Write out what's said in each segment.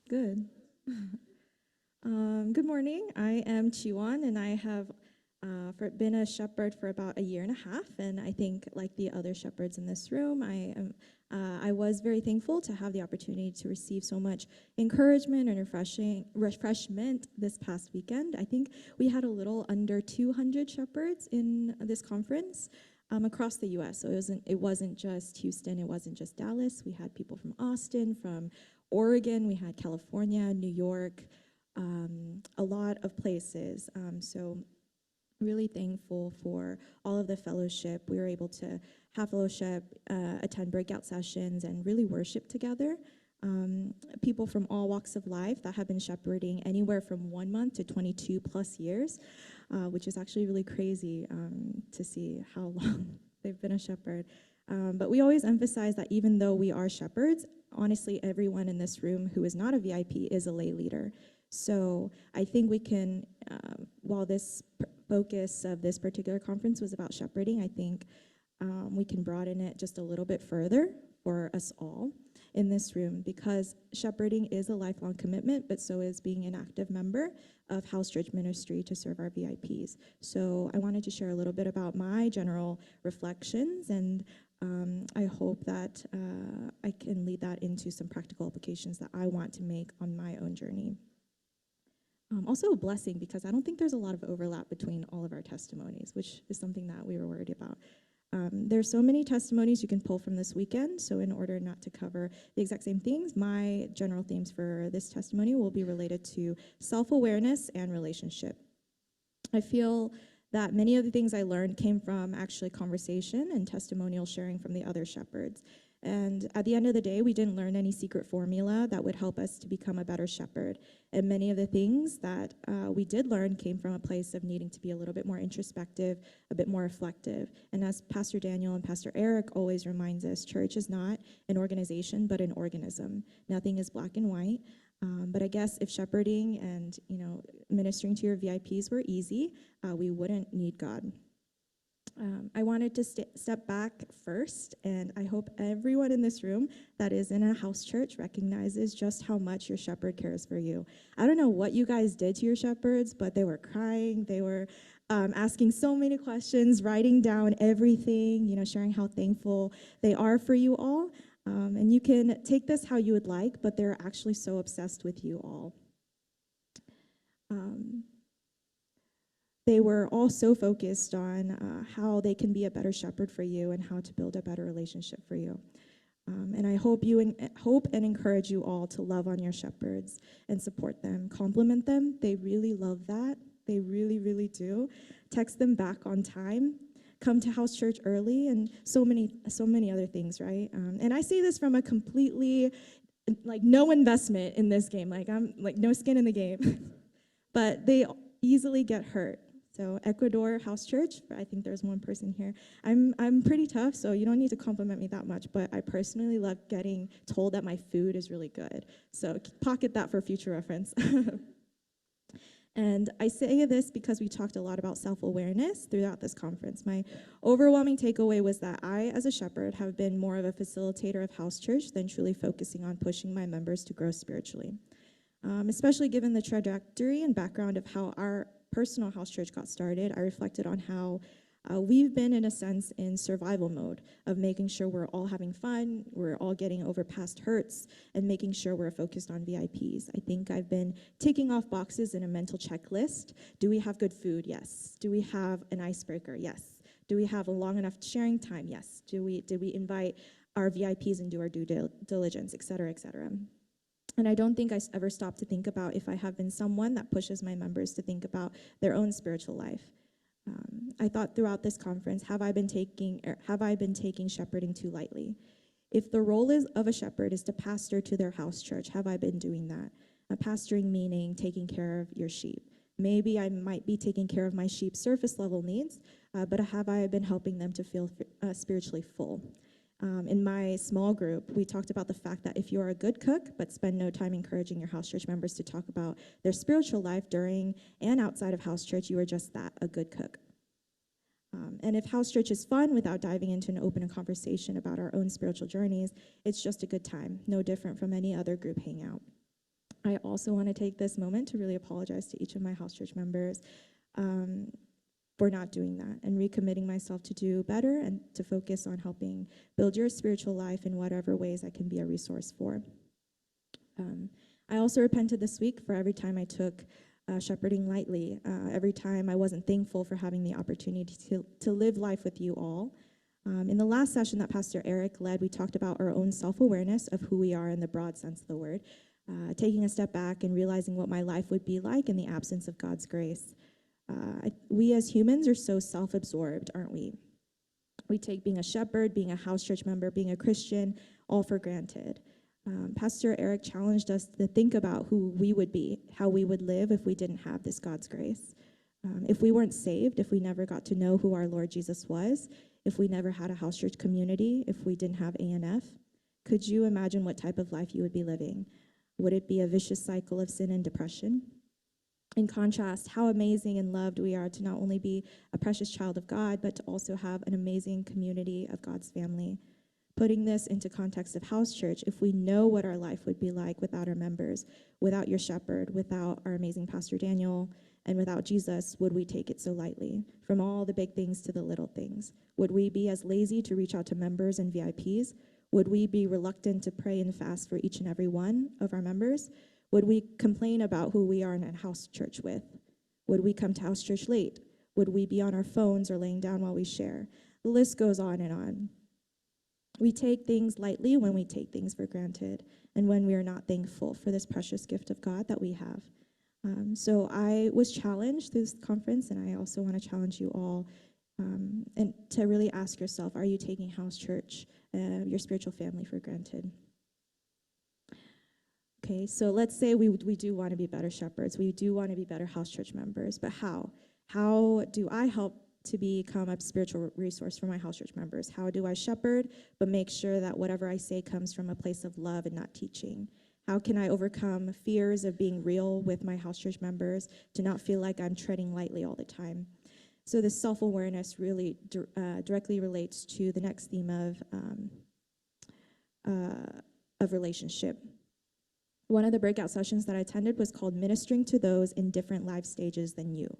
Good. Good morning. I am Jiwon, and I have been a shepherd for about a year and a half. And I think, like the other shepherds in this room, I was very thankful to have the opportunity to receive so much encouragement and refreshment this past weekend. I think we had a little under 200 shepherds in this conference. Across the U.S., so it wasn't just Houston, it wasn't just Dallas. We had people from Austin, from Oregon, we had California, New York, a lot of places. So really thankful for all of the fellowship. We were able to have fellowship, attend breakout sessions, and really worship together. People from all walks of life that have been shepherding anywhere from 1 month to 22 plus years, which is actually really crazy to see how long they've been a shepherd. But we always emphasize that even though we are shepherds, honestly, everyone in this room who is not a VIP is a lay leader. So I think we can, while this focus of this particular conference was about shepherding, I think we can broaden it just a little bit further for us all in this room, because shepherding is a lifelong commitment, but so is being an active member of House Church Ministry to serve our VIPs. So I wanted to share a little bit about my general reflections, and I hope that I can lead that into some practical applications that I want to make on my own journey. Also a blessing, because I don't think there's a lot of overlap between all of our testimonies, which is something that we were worried about. There's so many testimonies you can pull from this weekend, so in order not to cover the exact same things, my general themes for this testimony will be related to self-awareness and relationship. I feel that many of the things I learned came from actually conversation and testimonial sharing from the other shepherds. And at the end of the day, we didn't learn any secret formula that would help us to become a better shepherd. And many of the things that we did learn came from a place of needing to be a little bit more introspective, a bit more reflective. And as Pastor Daniel and Pastor Eric always reminds us, church is not an organization, but an organism. Nothing is black and white. But I guess if shepherding and ministering to your VIPs were easy, we wouldn't need God. I wanted to step back first, and I hope everyone in this room that is in a house church recognizes just how much your shepherd cares for you. I don't know what you guys did to your shepherds, but they were crying, they were asking so many questions, writing down everything, sharing how thankful they are for you all. And you can take this how you would like, but they're actually so obsessed with you all. They were all so focused on how they can be a better shepherd for you and how to build a better relationship for you. And I hope and encourage you all to love on your shepherds and support them, compliment them. They really love that. They really, really do. Text them back on time. Come to house church early, and so many other things, right? And I say this from a completely, no investment in this game. I'm no skin in the game. But they easily get hurt. So Ecuador House Church, I think there's one person here. I'm pretty tough, so you don't need to compliment me that much, but I personally love getting told that my food is really good. So pocket that for future reference. And I say this because we talked a lot about self-awareness throughout this conference. My overwhelming takeaway was that I, as a shepherd, have been more of a facilitator of house church than truly focusing on pushing my members to grow spiritually. Especially given the trajectory and background of how our personal house church got started, I reflected on how we've been, in a sense, in survival mode of making sure we're all having fun, we're all getting over past hurts, and making sure we're focused on VIPs. I think I've been ticking off boxes in a mental checklist. Do we have good food? Yes. Do we have an icebreaker? Yes. Do we have a long enough sharing time? Yes. Did we invite our VIPs and do our due diligence, et cetera, et cetera? And I don't think I ever stopped to think about if I have been someone that pushes my members to think about their own spiritual life. I thought throughout this conference, have I been taking shepherding too lightly? If the role of a shepherd is to pastor to their house church, have I been doing that? Pastoring meaning taking care of your sheep. Maybe I might be taking care of my sheep's surface level needs, but have I been helping them to feel spiritually full? In my small group, we talked about the fact that if you are a good cook but spend no time encouraging your house church members to talk about their spiritual life during and outside of house church, you are just that, a good cook. And if house church is fun without diving into an open conversation about our own spiritual journeys, it's just a good time, no different from any other group hangout. I also want to take this moment to really apologize to each of my house church members for not doing that and recommitting myself to do better and to focus on helping build your spiritual life in whatever ways I can be a resource for. I also repented this week for every time I took shepherding lightly, every time I wasn't thankful for having the opportunity to live life with you all. In the last session that Pastor Eric led, we talked about our own self-awareness of who we are in the broad sense of the word, taking a step back and realizing what my life would be like in the absence of God's grace. We as humans are so self-absorbed, aren't we? We take being a shepherd, being a house church member, being a Christian, all for granted. Pastor Eric challenged us to think about who we would be, how we would live if we didn't have this God's grace. If we weren't saved, if we never got to know who our Lord Jesus was, if we never had a house church community, if we didn't have ANF, could you imagine what type of life you would be living? Would it be a vicious cycle of sin and depression? In contrast, how amazing and loved we are to not only be a precious child of God, but to also have an amazing community of God's family. Putting this into context of house church, if we know what our life would be like without our members, without your shepherd, without our amazing Pastor Daniel, and without Jesus, would we take it so lightly? From all the big things to the little things. Would we be as lazy to reach out to members and VIPs? Would we be reluctant to pray and fast for each and every one of our members? Would we complain about who we are in a house church with? Would we come to house church late? Would we be on our phones or laying down while we share? The list goes on and on. We take things lightly when we take things for granted and when we are not thankful for this precious gift of God that we have. So I was challenged through this conference, and I also want to challenge you all and to really ask yourself, are you taking house church, your spiritual family, for granted? Okay, so let's say we do want to be better shepherds. We do want to be better house church members, but how? How do I help to become a spiritual resource for my house church members? How do I shepherd, but make sure that whatever I say comes from a place of love and not teaching? How can I overcome fears of being real with my house church members to not feel like I'm treading lightly all the time? So this self-awareness really directly relates to the next theme of relationship. One of the breakout sessions that I attended was called Ministering to Those in Different Life Stages Than You.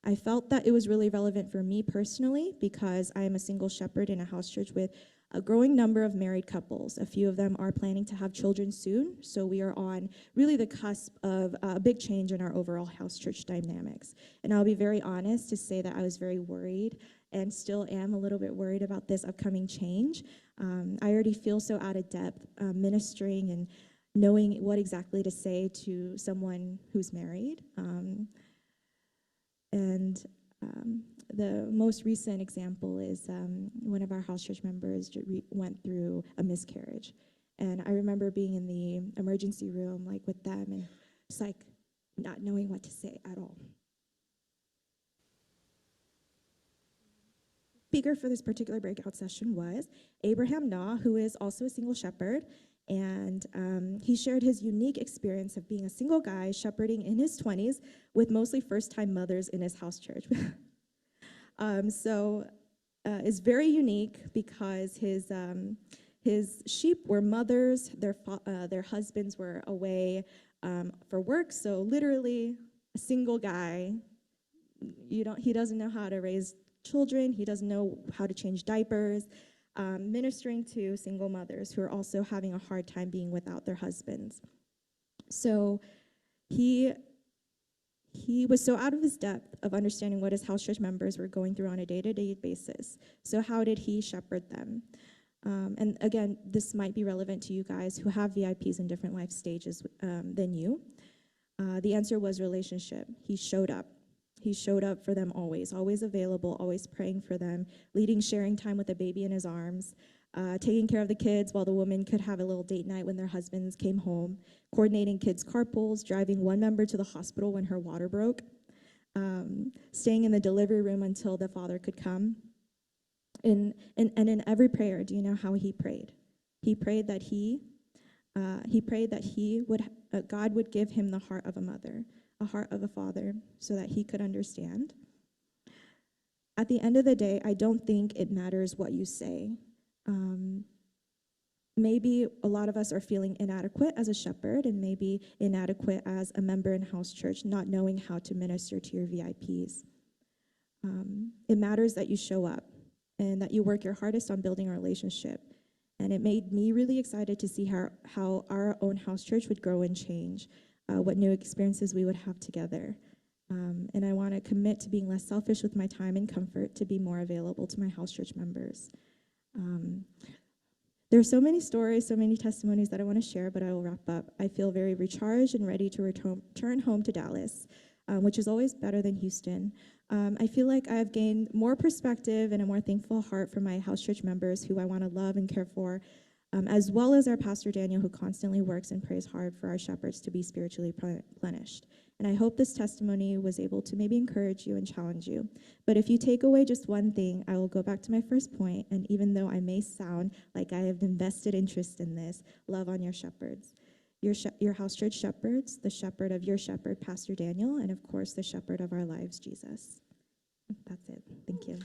I felt that it was really relevant for me personally because I am a single shepherd in a house church with a growing number of married couples. A few of them are planning to have children soon, so we are on really the cusp of a big change in our overall house church dynamics. And I'll be very honest to say that I was very worried and still am a little bit worried about this upcoming change. I already feel so out of depth ministering and knowing what exactly to say to someone who's married. The most recent example is one of our house church members went through a miscarriage. And I remember being in the emergency room like with them and just like not knowing what to say at all. Speaker for this particular breakout session was Abraham Na, who is also a single shepherd. And he shared his unique experience of being a single guy shepherding in his 20s with mostly first-time mothers in his house church. It's very unique because his sheep were mothers, their husbands were away for work, so literally a single guy. He doesn't know how to raise children, he doesn't know how to change diapers. Ministering to single mothers who are also having a hard time being without their husbands. So he was so out of his depth of understanding what his house church members were going through on a day-to-day basis. So how did he shepherd them? And again, this might be relevant to you guys who have VIPs in different life stages than you. The answer was relationship. He showed up. He showed up for them always available, always praying for them, leading sharing time with a baby in his arms, taking care of the kids while the woman could have a little date night when their husbands came home, coordinating kids' carpools, driving one member to the hospital when her water broke, staying in the delivery room until the father could come. And in every prayer, do you know how he prayed? He prayed that God would give him the heart of a mother, a heart of a father, so that he could understand. At the end of the day, I don't think it matters what you say. maybe a lot of us are feeling inadequate as a shepherd and maybe inadequate as a member in house church, not knowing how to minister to your VIPs. It matters that you show up and that you work your hardest on building a relationship. And it made me really excited to see how our own house church would grow and change, what new experiences we would have together. And I want to commit to being less selfish with my time and comfort to be more available to my house church members. There are so many stories, so many testimonies that I want to share, but I will wrap up. I feel very recharged and ready to return home to Dallas, which is always better than Houston. I feel like I have gained more perspective and a more thankful heart for my house church members who I want to love and care for, as well as our pastor Daniel, who constantly works and prays hard for our shepherds to be spiritually replenished. And I hope this testimony was able to maybe encourage you and challenge you. But if you take away just one thing, I will go back to my first point, and even though I may sound like I have invested interest in this, love on your shepherds. Your house church shepherds, the shepherd of your shepherd, Pastor Daniel, and of course, the shepherd of our lives, Jesus. That's it. Thank you.